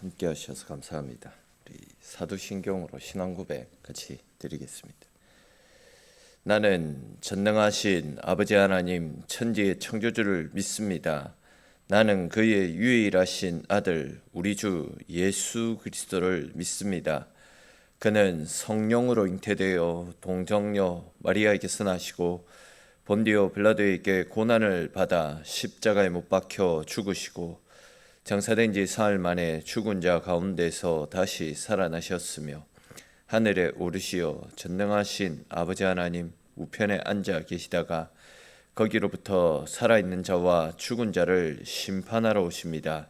함께 하셔서 감사합니다. 우리 사도신경으로 신앙 고백 같이 드리겠습니다. 나는 전능하신 아버지 하나님 천지의 창조주를 믿습니다. 나는 그의 유일하신 아들 우리 주 예수 그리스도를 믿습니다. 그는 성령으로 잉태되어 동정녀 마리아에게서 나시고 본디오 빌라도에게 고난을 받아 십자가에 못 박혀 죽으시고 장사된 지 사흘 만에 죽은 자 가운데서 다시 살아나셨으며 하늘에 오르시어 전능하신 아버지 하나님 우편에 앉아 계시다가 거기로부터 살아있는 자와 죽은 자를 심판하러 오십니다.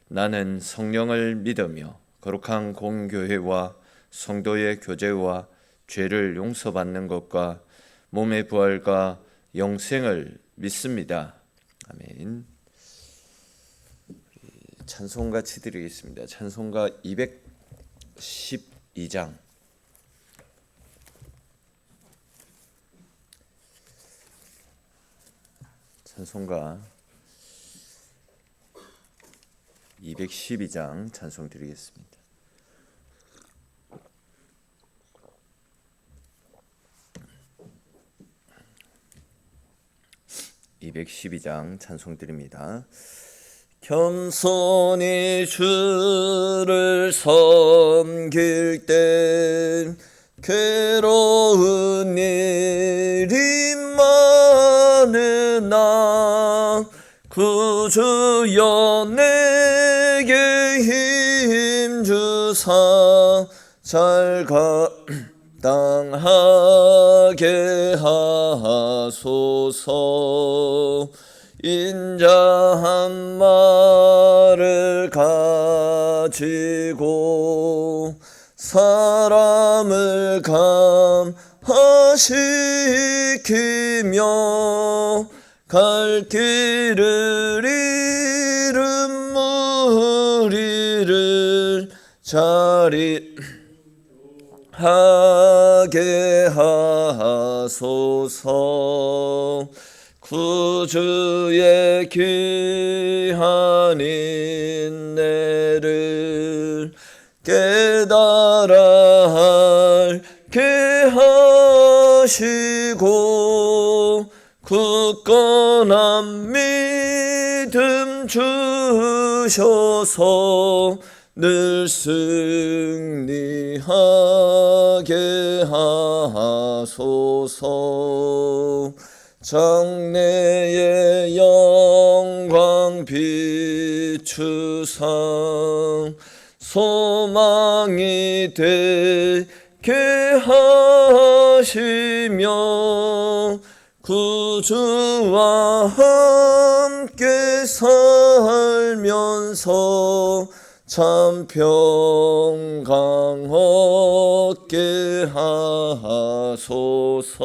나는 성령을 믿으며 거룩한 공교회와 성도의 교제와 죄를 용서받는 것과 몸의 부활과 영생을 믿습니다. 아멘. 찬송 같이 드리겠습니다. 찬송가 212장. 찬송가 212장 찬송 드리겠습니다. (212장) 찬송 드립니다. 겸손히 주를 섬길 땐 괴로운 일이 많으나 구주여 내게 힘주사 잘 감당하게 하소서. 인자한 말을 가지고 사람을 감화시키며 갈 길을 잃은 무리를 자리하게 하소서. 구주의 귀한 인내를 깨달아 알게 하시고 굳건한 믿음 주셔서 늘 승리하게 하소서. 장래의 영광 비추사 소망이 되게 하시며 구주와 함께 살면서 참 평강 얻게 하소서.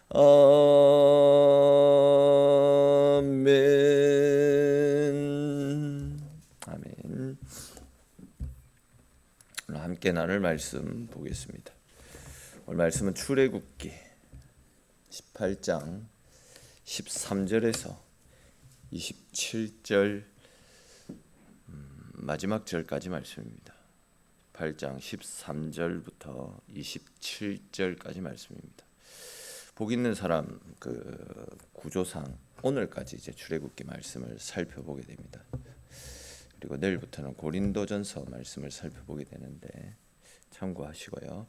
아멘. 아멘. 오늘 함께 나눌 말씀 보겠습니다. 오늘 말씀은 출애굽기 18장 13절에서 27절 마지막 절까지 말씀입니다. 8장 13절부터 27절까지 말씀입니다. 복 있는 사람 구조상 오늘까지 이제 출애굽기 말씀을 살펴보게 됩니다. 그리고 내일부터는 고린도전서 말씀을 살펴보게 되는데 참고하시고요.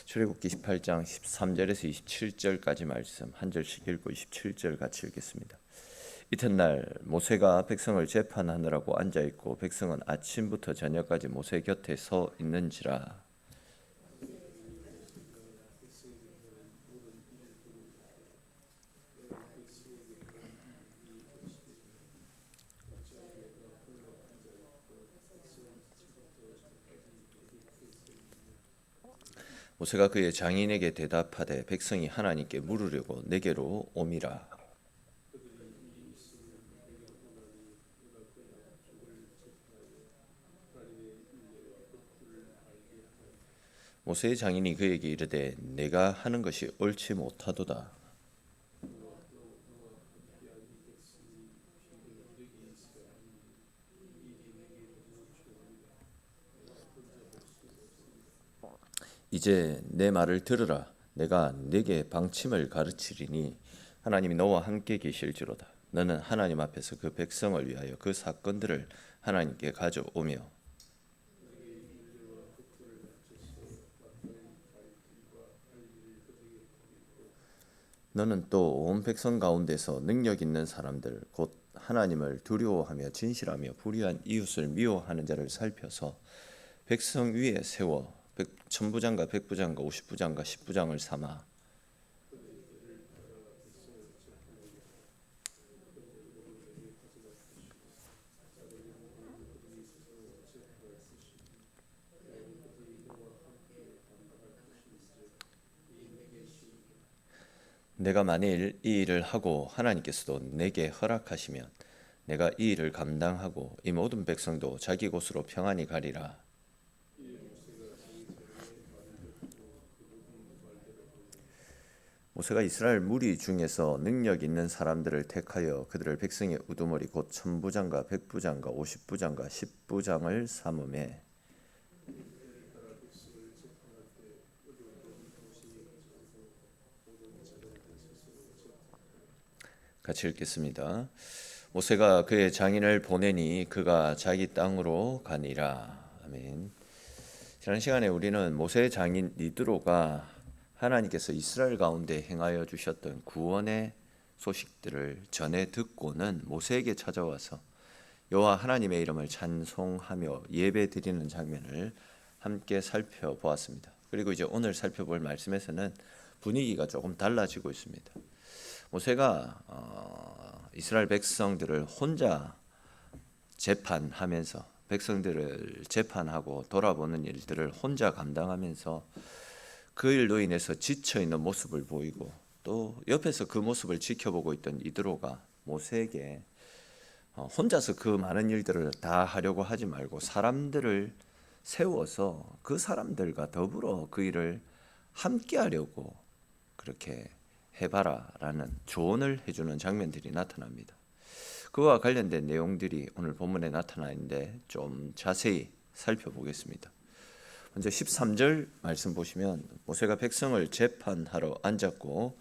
출애굽기 18장 13절에서 27절까지 말씀 한 절씩 읽고 27절 같이 읽겠습니다. 이튿날 모세가 백성을 재판하느라고 앉아있고 백성은 아침부터 저녁까지 모세 곁에 서 있는지라. 모세가 그의 장인에게 대답하되 백성이 하나님께 물으려고 내게로 오미라. 모세의 장인이 그에게 이르되 내가 하는 것이 옳지 못하도다. 이제 내 말을 들으라. 내가 네게 방침을 가르치리니 하나님이 너와 함께 계실지로다. 너는 하나님 앞에서 그 백성을 위하여 그 사건들을 하나님께 가져오며 너는 또 온 백성 가운데서 능력 있는 사람들 곧 하나님을 두려워하며 진실하며 불의한 이웃을 미워하는 자를 살펴서 백성 위에 세워 천부장과 백부장과 50부장과 10부장을 삼아 내가 만일 이 일을 하고 하나님께서도 내게 허락하시면 내가 이 일을 감당하고 이 모든 백성도 자기 곳으로 평안히 가리라. 모세가 이스라엘 무리 중에서 능력 있는 사람들을 택하여 그들을 백성의 우두머리 곧 천부장과 백부장과 50부장과 10부장을 삼음에 같이 읽겠습니다. 모세가 그의 장인을 보내니 그가 자기 땅으로 가니라. 아멘. 지난 시간에 우리는 모세의 장인 니드로가 하나님께서 이스라엘 가운데 행하여 주셨던 구원의 소식들을 전해 듣고는 모세에게 찾아와서 여호와 하나님의 이름을 찬송하며 예배 드리는 장면을 함께 살펴보았습니다. 그리고 이제 오늘 살펴볼 말씀에서는 분위기가 조금 달라지고 있습니다. 모세가 이스라엘 백성들을 혼자 재판하면서 백성들을 재판하고 돌아보는 일들을 혼자 감당하면서 그 일로 인해서 지쳐있는 모습을 보이고 또 옆에서 그 모습을 지켜보고 있던 이드로가 모세에게 혼자서 그 많은 일들을 다 하려고 하지 말고 사람들을 세워서 그 사람들과 더불어 그 일을 함께 하려고 그렇게 해봐라라는 조언을 해주는 장면들이 나타납니다. 그와 관련된 내용들이 오늘 본문에 나타나 있는데 좀 자세히 살펴보겠습니다. 먼저 13절 말씀 보시면 모세가 백성을 재판하러 앉았고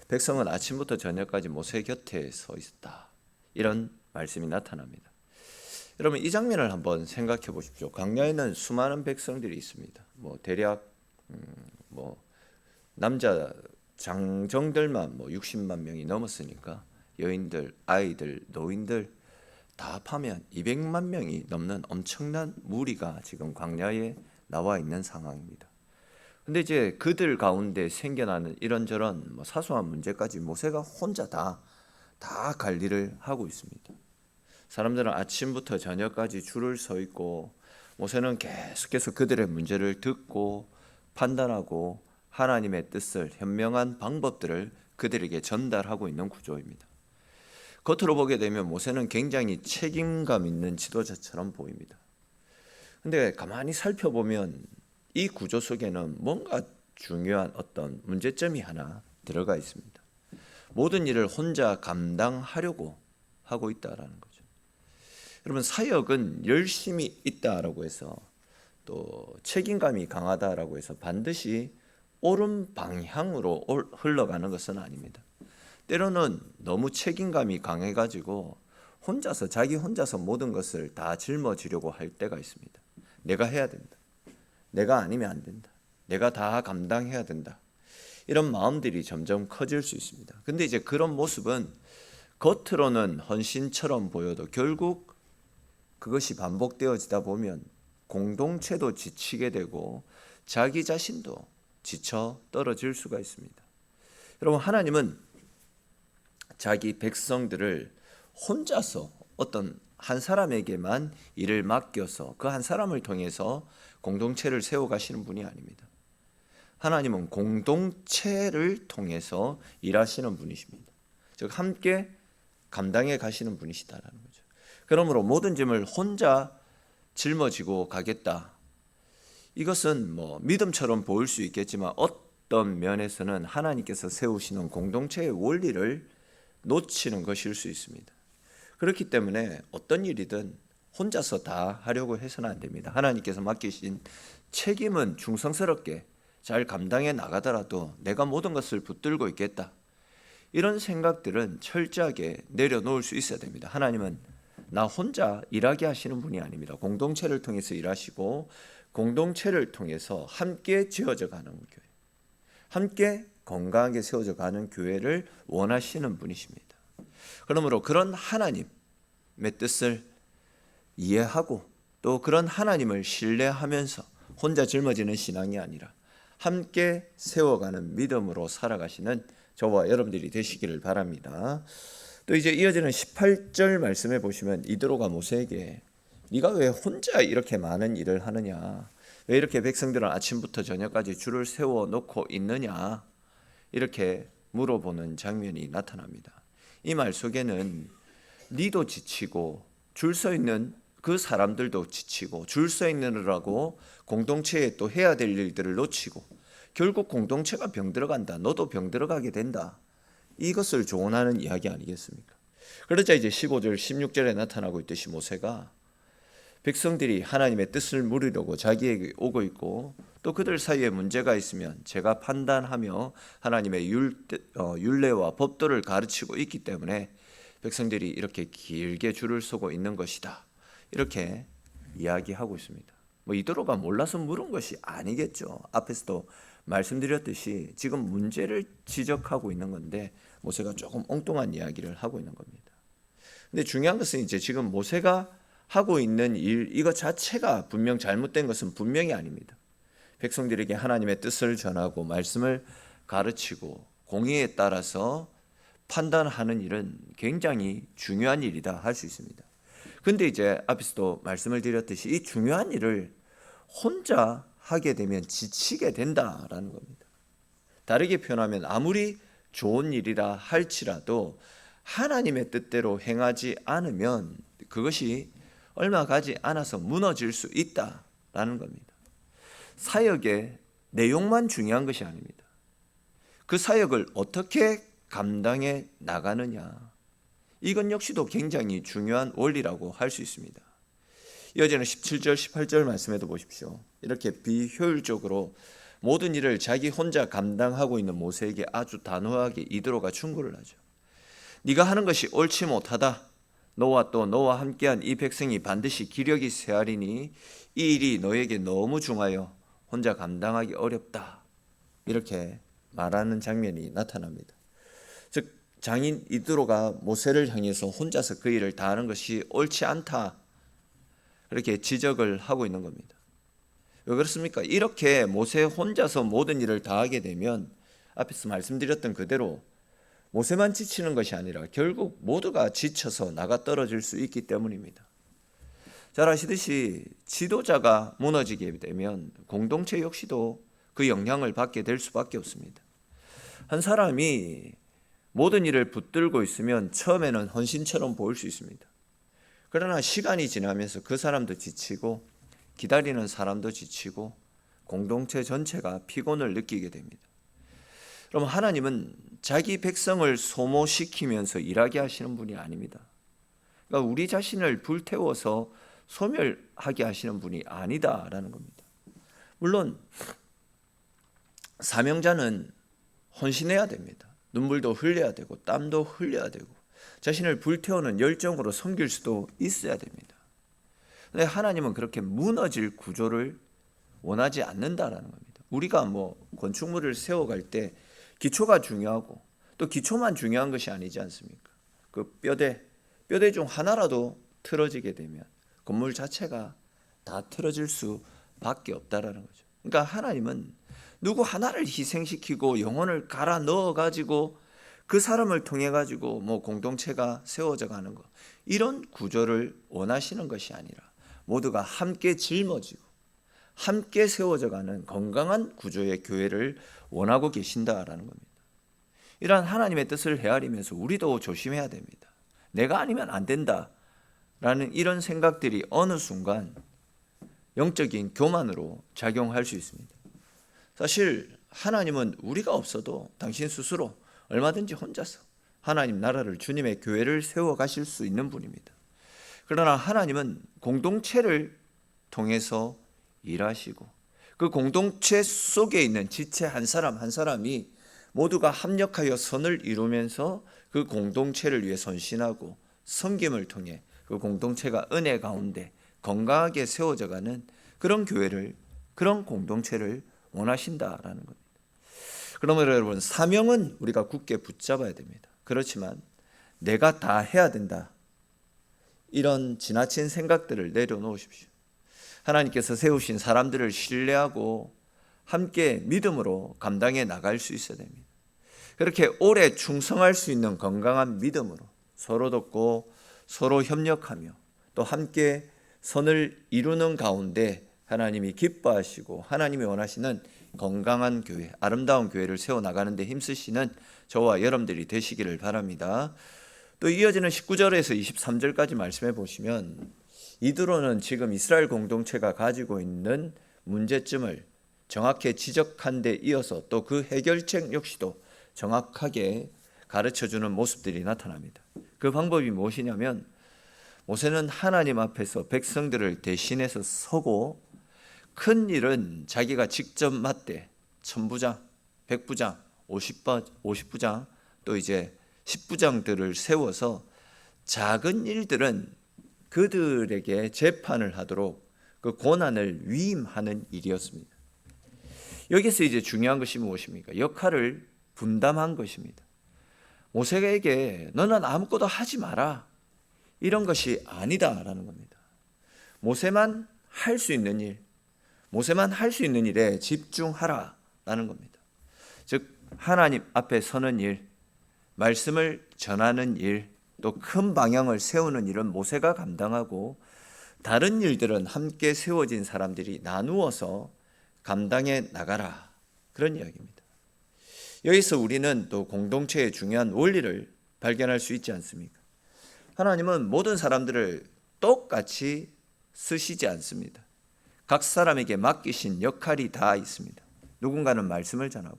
백성은 아침부터 저녁까지 모세 곁에 서 있었다. 이런 말씀이 나타납니다. 여러분 이 장면을 한번 생각해 보십시오. 광야에는 수많은 백성들이 있습니다. 대략 남자 장정들만 60만 명이 넘었으니까 여인들, 아이들, 노인들 다 합하면 200만 명이 넘는 엄청난 무리가 지금 광야에 나와 있는 상황입니다. 근데 이제 그들 가운데 생겨나는 이런저런 사소한 문제까지 모세가 혼자 다 관리를 하고 있습니다. 사람들은 아침부터 저녁까지 줄을 서 있고 모세는 계속해서 그들의 문제를 듣고 판단하고 하나님의 뜻을 현명한 방법들을 그들에게 전달하고 있는 구조입니다. 겉으로 보게 되면 모세는 굉장히 책임감 있는 지도자처럼 보입니다. 근데 가만히 살펴보면 이 구조 속에는 뭔가 중요한 어떤 문제점이 하나 들어가 있습니다. 모든 일을 혼자 감당하려고 하고 있다라는 거죠. 여러분 사역은 열심히 있다라고 해서 또 책임감이 강하다라고 해서 반드시 옳은 방향으로 흘러가는 것은 아닙니다. 때로는 너무 책임감이 강해가지고 자기 혼자서 모든 것을 다 짊어지려고 할 때가 있습니다. 내가 해야 된다. 내가 아니면 안 된다. 내가 다 감당해야 된다. 이런 마음들이 점점 커질 수 있습니다. 근데 이제 그런 모습은 겉으로는 헌신처럼 보여도 결국 그것이 반복되어지다 보면 공동체도 지치게 되고 자기 자신도 지쳐 떨어질 수가 있습니다. 여러분 하나님은 자기 백성들을 혼자서 어떤 한 사람에게만 일을 맡겨서 그 한 사람을 통해서 공동체를 세워가시는 분이 아닙니다. 하나님은 공동체를 통해서 일하시는 분이십니다. 즉 함께 감당해 가시는 분이시다라는 거죠. 그러므로 모든 짐을 혼자 짊어지고 가겠다. 이것은 믿음처럼 보일 수 있겠지만 어떤 면에서는 하나님께서 세우시는 공동체의 원리를 놓치는 것일 수 있습니다. 그렇기 때문에 어떤 일이든 혼자서 다 하려고 해서는 안 됩니다. 하나님께서 맡기신 책임은 충성스럽게 잘 감당해 나가더라도 내가 모든 것을 붙들고 있겠다, 이런 생각들은 철저하게 내려놓을 수 있어야 됩니다. 하나님은 나 혼자 일하게 하시는 분이 아닙니다. 공동체를 통해서 일하시고 공동체를 통해서 함께 지어져 가는 교회, 함께 건강하게 세워져 가는 교회를 원하시는 분이십니다. 그러므로 그런 하나님의 뜻을 이해하고 또 그런 하나님을 신뢰하면서 혼자 짊어지는 신앙이 아니라 함께 세워가는 믿음으로 살아가시는 저와 여러분들이 되시기를 바랍니다. 또 이제 이어지는 18절 말씀에 보시면 이드로가 모세에게 네가 왜 혼자 이렇게 많은 일을 하느냐, 왜 이렇게 백성들은 아침부터 저녁까지 줄을 세워놓고 있느냐, 이렇게 물어보는 장면이 나타납니다. 이 말 속에는 니도 지치고 줄 서 있는 그 사람들도 지치고 줄 서 있느라고 공동체에 또 해야 될 일들을 놓치고 결국 공동체가 병들어간다, 너도 병들어가게 된다, 이것을 조언하는 이야기 아니겠습니까? 그러자 이제 15절 16절에 나타나고 있듯이 모세가 백성들이 하나님의 뜻을 물으려고 자기에게 오고 있고 또 그들 사이에 문제가 있으면 제가 판단하며 하나님의 율례와 법도를 가르치고 있기 때문에 백성들이 이렇게 길게 줄을 서고 있는 것이다, 이렇게 이야기하고 있습니다. 이드로가 몰라서 물은 것이 아니겠죠. 앞에서도 말씀드렸듯이 지금 문제를 지적하고 있는 건데 모세가 조금 엉뚱한 이야기를 하고 있는 겁니다. 근데 중요한 것은 이제 지금 모세가 하고 있는 일, 이것 자체가 분명 잘못된 것은 분명히 아닙니다. 백성들에게 하나님의 뜻을 전하고 말씀을 가르치고 공의에 따라서 판단하는 일은 굉장히 중요한 일이다 할 수 있습니다. 근데 이제 앞에서도 말씀을 드렸듯이 이 중요한 일을 혼자 하게 되면 지치게 된다라는 겁니다. 다르게 표현하면 아무리 좋은 일이라 할지라도 하나님의 뜻대로 행하지 않으면 그것이 얼마 가지 않아서 무너질 수 있다라는 겁니다. 사역의 내용만 중요한 것이 아닙니다. 그 사역을 어떻게 감당해 나가느냐, 이건 역시도 굉장히 중요한 원리라고 할 수 있습니다. 이어지는 17절 18절 말씀에도 보십시오. 이렇게 비효율적으로 모든 일을 자기 혼자 감당하고 있는 모세에게 아주 단호하게 이드로가 충고를 하죠. 네가 하는 것이 옳지 못하다. 너와 또 너와 함께한 이 백성이 반드시 기력이 쇠하리니 이 일이 너에게 너무 중하여 혼자 감당하기 어렵다, 이렇게 말하는 장면이 나타납니다. 즉 장인 이드로가 모세를 향해서 혼자서 그 일을 다 하는 것이 옳지 않다, 그렇게 지적을 하고 있는 겁니다. 왜 그렇습니까? 이렇게 모세 혼자서 모든 일을 다 하게 되면 앞에서 말씀드렸던 그대로 모세만 지치는 것이 아니라 결국 모두가 지쳐서 나가 떨어질 수 있기 때문입니다. 잘 아시듯이 지도자가 무너지게 되면 공동체 역시도 그 영향을 받게 될 수밖에 없습니다. 한 사람이 모든 일을 붙들고 있으면 처음에는 헌신처럼 보일 수 있습니다. 그러나 시간이 지나면서 그 사람도 지치고 기다리는 사람도 지치고 공동체 전체가 피곤을 느끼게 됩니다. 그럼 하나님은 자기 백성을 소모시키면서 일하게 하시는 분이 아닙니다. 그러니까 우리 자신을 불태워서 소멸하게 하시는 분이 아니다라는 겁니다. 물론 사명자는 헌신해야 됩니다. 눈물도 흘려야 되고 땀도 흘려야 되고 자신을 불태우는 열정으로 섬길 수도 있어야 됩니다. 근데 하나님은 그렇게 무너질 구조를 원하지 않는다라는 겁니다. 우리가 건축물을 세워갈 때 기초가 중요하고 또 기초만 중요한 것이 아니지 않습니까? 그 뼈대 중 하나라도 틀어지게 되면 건물 자체가 다 틀어질 수밖에 없다라는 거죠. 그러니까 하나님은 누구 하나를 희생시키고 영혼을 갈아 넣어 가지고 그 사람을 통해 가지고 공동체가 세워져 가는 것, 이런 구조를 원하시는 것이 아니라 모두가 함께 짊어지고 함께 세워져 가는 건강한 구조의 교회를 원하고 계신다라는 겁니다. 이러한 하나님의 뜻을 헤아리면서 우리도 조심해야 됩니다. 내가 아니면 안 된다라는 이런 생각들이 어느 순간 영적인 교만으로 작용할 수 있습니다. 사실 하나님은 우리가 없어도 당신 스스로 얼마든지 혼자서 하나님 나라를, 주님의 교회를 세워가실 수 있는 분입니다. 그러나 하나님은 공동체를 통해서 일하시고 그 공동체 속에 있는 지체 한 사람 한 사람이 모두가 합력하여 선을 이루면서 그 공동체를 위해 헌신하고 섬김을 통해 그 공동체가 은혜 가운데 건강하게 세워져가는 그런 교회를, 그런 공동체를 원하신다라는 겁니다. 그러면 여러분, 사명은 우리가 굳게 붙잡아야 됩니다. 그렇지만 내가 다 해야 된다, 이런 지나친 생각들을 내려놓으십시오. 하나님께서 세우신 사람들을 신뢰하고 함께 믿음으로 감당해 나갈 수 있어야 됩니다. 그렇게 오래 충성할 수 있는 건강한 믿음으로 서로 돕고 서로 협력하며 또 함께 선을 이루는 가운데 하나님이 기뻐하시고 하나님이 원하시는 건강한 교회, 아름다운 교회를 세워나가는 데 힘쓰시는 저와 여러분들이 되시기를 바랍니다. 또 이어지는 19절에서 23절까지 말씀해 보시면 이드로는 지금 이스라엘 공동체가 가지고 있는 문제점을 정확히 지적한 데 이어서 또 그 해결책 역시도 정확하게 가르쳐주는 모습들이 나타납니다. 그 방법이 무엇이냐면, 모세는 하나님 앞에서 백성들을 대신해서 서고 큰 일은 자기가 직접 맡되 천부장, 백부장, 50부장 또 이제 10부장들을 세워서 작은 일들은 그들에게 재판을 하도록 그 권한을 위임하는 일이었습니다. 여기서 이제 중요한 것이 무엇입니까? 역할을 분담한 것입니다. 모세에게 너는 아무것도 하지 마라, 이런 것이 아니다라는 겁니다. 모세만 할 수 있는 일, 모세만 할 수 있는 일에 집중하라라는 겁니다. 즉 하나님 앞에 서는 일, 말씀을 전하는 일, 또 큰 방향을 세우는 일은 모세가 감당하고 다른 일들은 함께 세워진 사람들이 나누어서 감당해 나가라, 그런 이야기입니다. 여기서 우리는 또 공동체의 중요한 원리를 발견할 수 있지 않습니까? 하나님은 모든 사람들을 똑같이 쓰시지 않습니다. 각 사람에게 맡기신 역할이 다 있습니다. 누군가는 말씀을 전하고,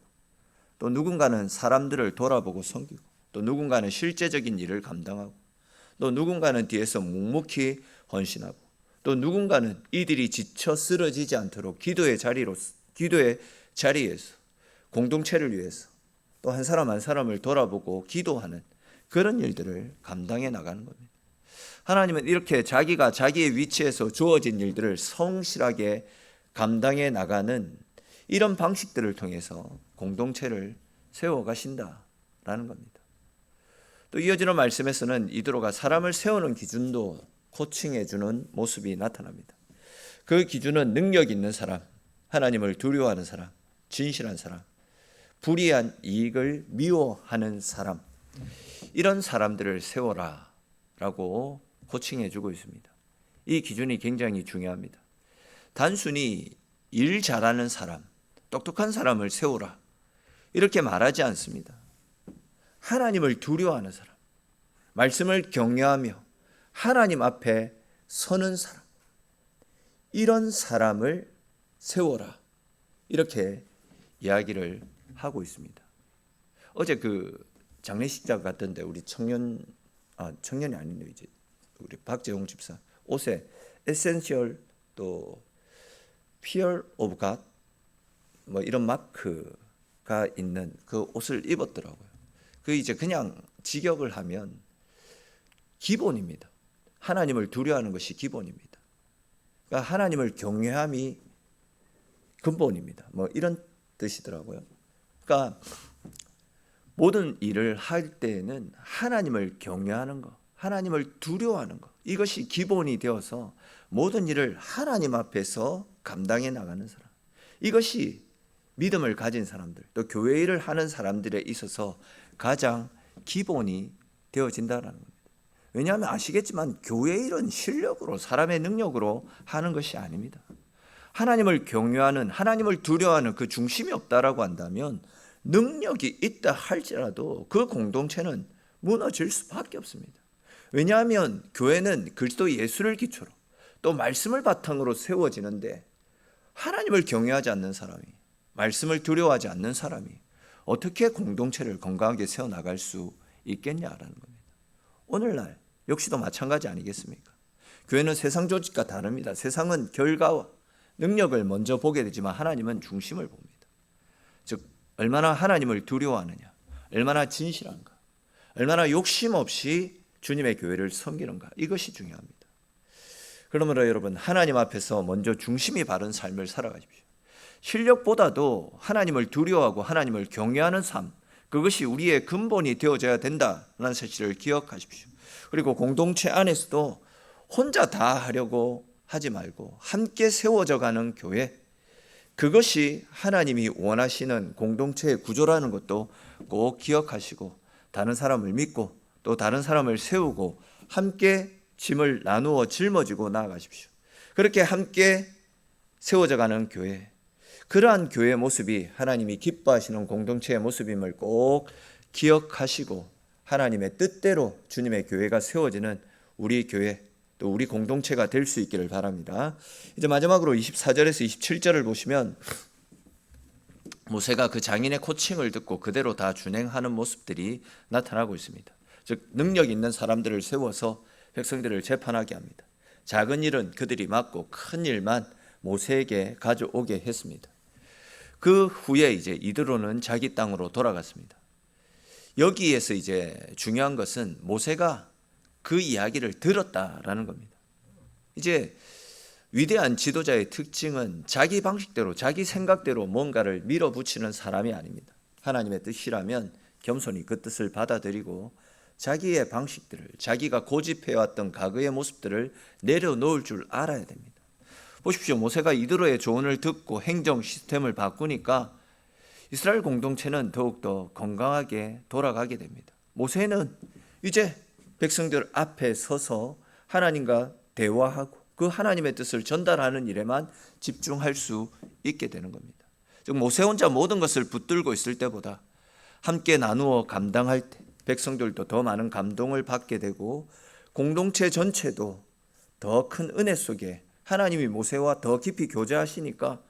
또 누군가는 사람들을 돌아보고 섬기고, 또 누군가는 실제적인 일을 감당하고, 또 누군가는 뒤에서 묵묵히 헌신하고, 또 누군가는 이들이 지쳐 쓰러지지 않도록 기도의 자리에서 공동체를 위해서 또 한 사람 한 사람을 돌아보고 기도하는 그런 일들을 감당해 나가는 겁니다. 하나님은 이렇게 자기가 자기의 위치에서 주어진 일들을 성실하게 감당해 나가는 이런 방식들을 통해서 공동체를 세워가신다라는 겁니다. 또 이어지는 말씀에서는 이드로가 사람을 세우는 기준도 코칭해 주는 모습이 나타납니다. 그 기준은 능력 있는 사람, 하나님을 두려워하는 사람, 진실한 사람, 불의한 이익을 미워하는 사람, 이런 사람들을 세워라 라고 코칭해 주고 있습니다. 이 기준이 굉장히 중요합니다. 단순히 일 잘하는 사람, 똑똑한 사람을 세우라, 이렇게 말하지 않습니다. 하나님을 두려워하는 사람, 말씀을 경외하며 하나님 앞에 서는 사람, 이런 사람을 세워라, 이렇게 이야기를 하고 있습니다. 어제 그 장례식장 갔던데 우리 청년이 아닌데 이제 우리 박재홍 집사 옷에 에센셜 또 Fear of God 뭐 이런 마크가 있는 그 옷을 입었더라고요. 그 이제 그냥 직역을 하면 기본입니다. 하나님을 두려워하는 것이 기본입니다. 그러니까 하나님을 경외함이 근본입니다. 뭐 이런 뜻이더라고요. 그러니까 모든 일을 할 때에는 하나님을 경외하는 것, 하나님을 두려워하는 것, 이것이 기본이 되어서 모든 일을 하나님 앞에서 감당해 나가는 사람, 이것이 믿음을 가진 사람들, 또 교회 일을 하는 사람들에 있어서 가장 기본이 되어진다는 겁니다. 왜냐하면 아시겠지만 교회 일은 실력으로, 사람의 능력으로 하는 것이 아닙니다. 하나님을 경외하는, 하나님을 두려워하는 그 중심이 없다라고 한다면 능력이 있다 할지라도 그 공동체는 무너질 수밖에 없습니다. 왜냐하면 교회는 그리스도 예수를 기초로 또 말씀을 바탕으로 세워지는데, 하나님을 경외하지 않는 사람이, 말씀을 두려워하지 않는 사람이 어떻게 공동체를 건강하게 세워나갈 수 있겠냐라는 겁니다. 오늘날 역시도 마찬가지 아니겠습니까? 교회는 세상 조직과 다릅니다. 세상은 결과와 능력을 먼저 보게 되지만 하나님은 중심을 봅니다. 즉 얼마나 하나님을 두려워하느냐, 얼마나 진실한가, 얼마나 욕심 없이 주님의 교회를 섬기는가, 이것이 중요합니다. 그러므로 여러분, 하나님 앞에서 먼저 중심이 바른 삶을 살아가십시오. 실력보다도 하나님을 두려워하고 하나님을 경외하는 삶, 그것이 우리의 근본이 되어져야 된다는 사실을 기억하십시오. 그리고 공동체 안에서도 혼자 다 하려고 하지 말고 함께 세워져 가는 교회, 그것이 하나님이 원하시는 공동체의 구조라는 것도 꼭 기억하시고, 다른 사람을 믿고 또 다른 사람을 세우고 함께 짐을 나누어 짊어지고 나아가십시오. 그렇게 함께 세워져 가는 교회, 그러한 교회의 모습이 하나님이 기뻐하시는 공동체의 모습임을 꼭 기억하시고, 하나님의 뜻대로 주님의 교회가 세워지는 우리 교회, 또 우리 공동체가 될 수 있기를 바랍니다. 이제 마지막으로 24절에서 27절을 보시면 모세가 그 장인의 코칭을 듣고 그대로 다 준행하는 모습들이 나타나고 있습니다. 즉 능력 있는 사람들을 세워서 백성들을 재판하게 합니다. 작은 일은 그들이 맡고 큰 일만 모세에게 가져오게 했습니다. 그 후에 이제 이드로는 자기 땅으로 돌아갔습니다. 여기에서 이제 중요한 것은 모세가 그 이야기를 들었다라는 겁니다. 이제 위대한 지도자의 특징은 자기 방식대로, 자기 생각대로 뭔가를 밀어붙이는 사람이 아닙니다. 하나님의 뜻이라면 겸손히 그 뜻을 받아들이고 자기의 방식들을, 자기가 고집해왔던 과거의 모습들을 내려놓을 줄 알아야 됩니다. 보십시오. 모세가 이드로의 조언을 듣고 행정 시스템을 바꾸니까 이스라엘 공동체는 더욱더 건강하게 돌아가게 됩니다. 모세는 이제 백성들 앞에 서서 하나님과 대화하고 그 하나님의 뜻을 전달하는 일에만 집중할 수 있게 되는 겁니다. 즉 모세 혼자 모든 것을 붙들고 있을 때보다 함께 나누어 감당할 때 백성들도 더 많은 감동을 받게 되고, 공동체 전체도 더 큰 은혜 속에 하나님이 모세와 더 깊이 교제하시니까,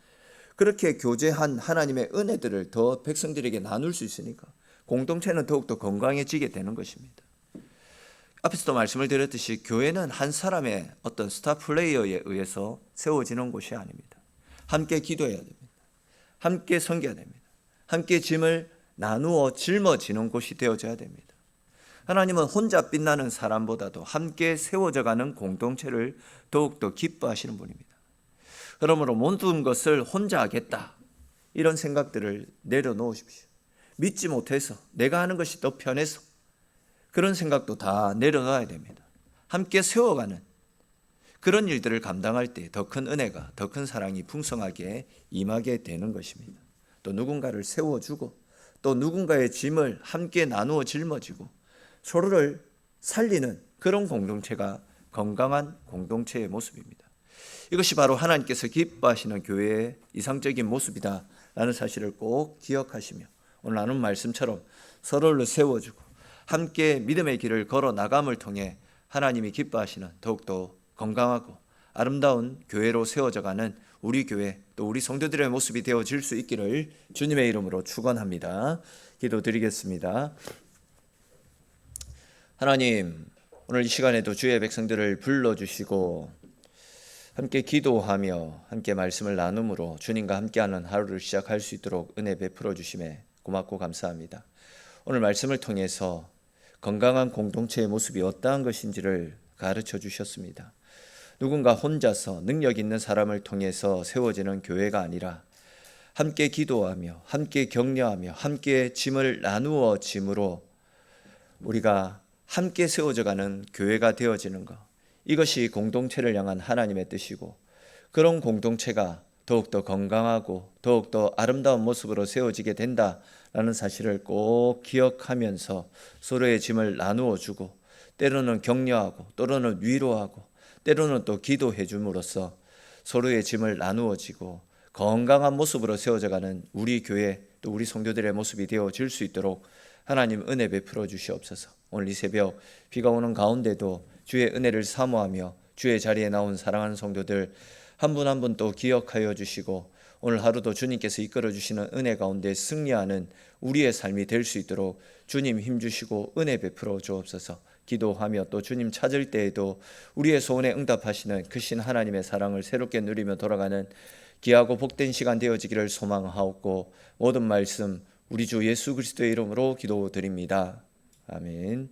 그렇게 교제한 하나님의 은혜들을 더 백성들에게 나눌 수 있으니까 공동체는 더욱더 건강해지게 되는 것입니다. 앞에서도 말씀을 드렸듯이 교회는 한 사람의 어떤 스타 플레이어에 의해서 세워지는 곳이 아닙니다. 함께 기도해야 됩니다. 함께 섬겨야 됩니다. 함께 짐을 나누어 짊어지는 곳이 되어져야 됩니다. 하나님은 혼자 빛나는 사람보다도 함께 세워져가는 공동체를 더욱더 기뻐하시는 분입니다. 그러므로 모든 것을 혼자 하겠다, 이런 생각들을 내려놓으십시오. 믿지 못해서, 내가 하는 것이 더 편해서, 그런 생각도 다 내려놔야 됩니다. 함께 세워가는 그런 일들을 감당할 때 더 큰 은혜가, 더 큰 사랑이 풍성하게 임하게 되는 것입니다. 또 누군가를 세워주고 또 누군가의 짐을 함께 나누어 짊어지고 서로를 살리는 그런 공동체가 건강한 공동체의 모습입니다. 이것이 바로 하나님께서 기뻐하시는 교회의 이상적인 모습이다라는 사실을 꼭 기억하시며, 오늘 나눈 말씀처럼 서로를 세워주고 함께 믿음의 길을 걸어 나감을 통해 하나님이 기뻐하시는 더욱더 건강하고 아름다운 교회로 세워져가는 우리 교회, 또 우리 성도들의 모습이 되어질 수 있기를 주님의 이름으로 축원합니다. 기도드리겠습니다. 하나님, 오늘 이 시간에도 주의 백성들을 불러주시고 함께 기도하며 함께 말씀을 나눔으로 주님과 함께하는 하루를 시작할 수 있도록 은혜 베풀어 주심에 고맙고 감사합니다. 오늘 말씀을 통해서 건강한 공동체의 모습이 어떠한 것인지를 가르쳐 주셨습니다. 누군가 혼자서 능력 있는 사람을 통해서 세워지는 교회가 아니라 함께 기도하며 함께 격려하며 함께 짐을 나누어 짐으로 우리가 함께 세워져가는 교회가 되어지는 것, 이것이 공동체를 향한 하나님의 뜻이고, 그런 공동체가 더욱더 건강하고 더욱더 아름다운 모습으로 세워지게 된다라는 사실을 꼭 기억하면서 서로의 짐을 나누어 주고, 때로는 격려하고 때로는 위로하고 때로는 또 기도해 줌으로써 서로의 짐을 나누어 지고 건강한 모습으로 세워져가는 우리 교회, 또 우리 성도들의 모습이 되어질 수 있도록 하나님 은혜 베풀어 주시옵소서. 오늘 이 새벽 비가 오는 가운데도 주의 은혜를 사모하며 주의 자리에 나온 사랑하는 성도들 한 분 한 분 또 기억하여 주시고, 오늘 하루도 주님께서 이끌어 주시는 은혜 가운데 승리하는 우리의 삶이 될 수 있도록 주님 힘주시고 은혜 베풀어 주옵소서. 기도하며 또 주님 찾을 때에도 우리의 소원에 응답하시는 크신 하나님의 사랑을 새롭게 누리며 돌아가는 귀하고 복된 시간 되어지기를 소망하옵고 모든 말씀 우리 주 예수 그리스도의 이름으로 기도드립니다. 아멘.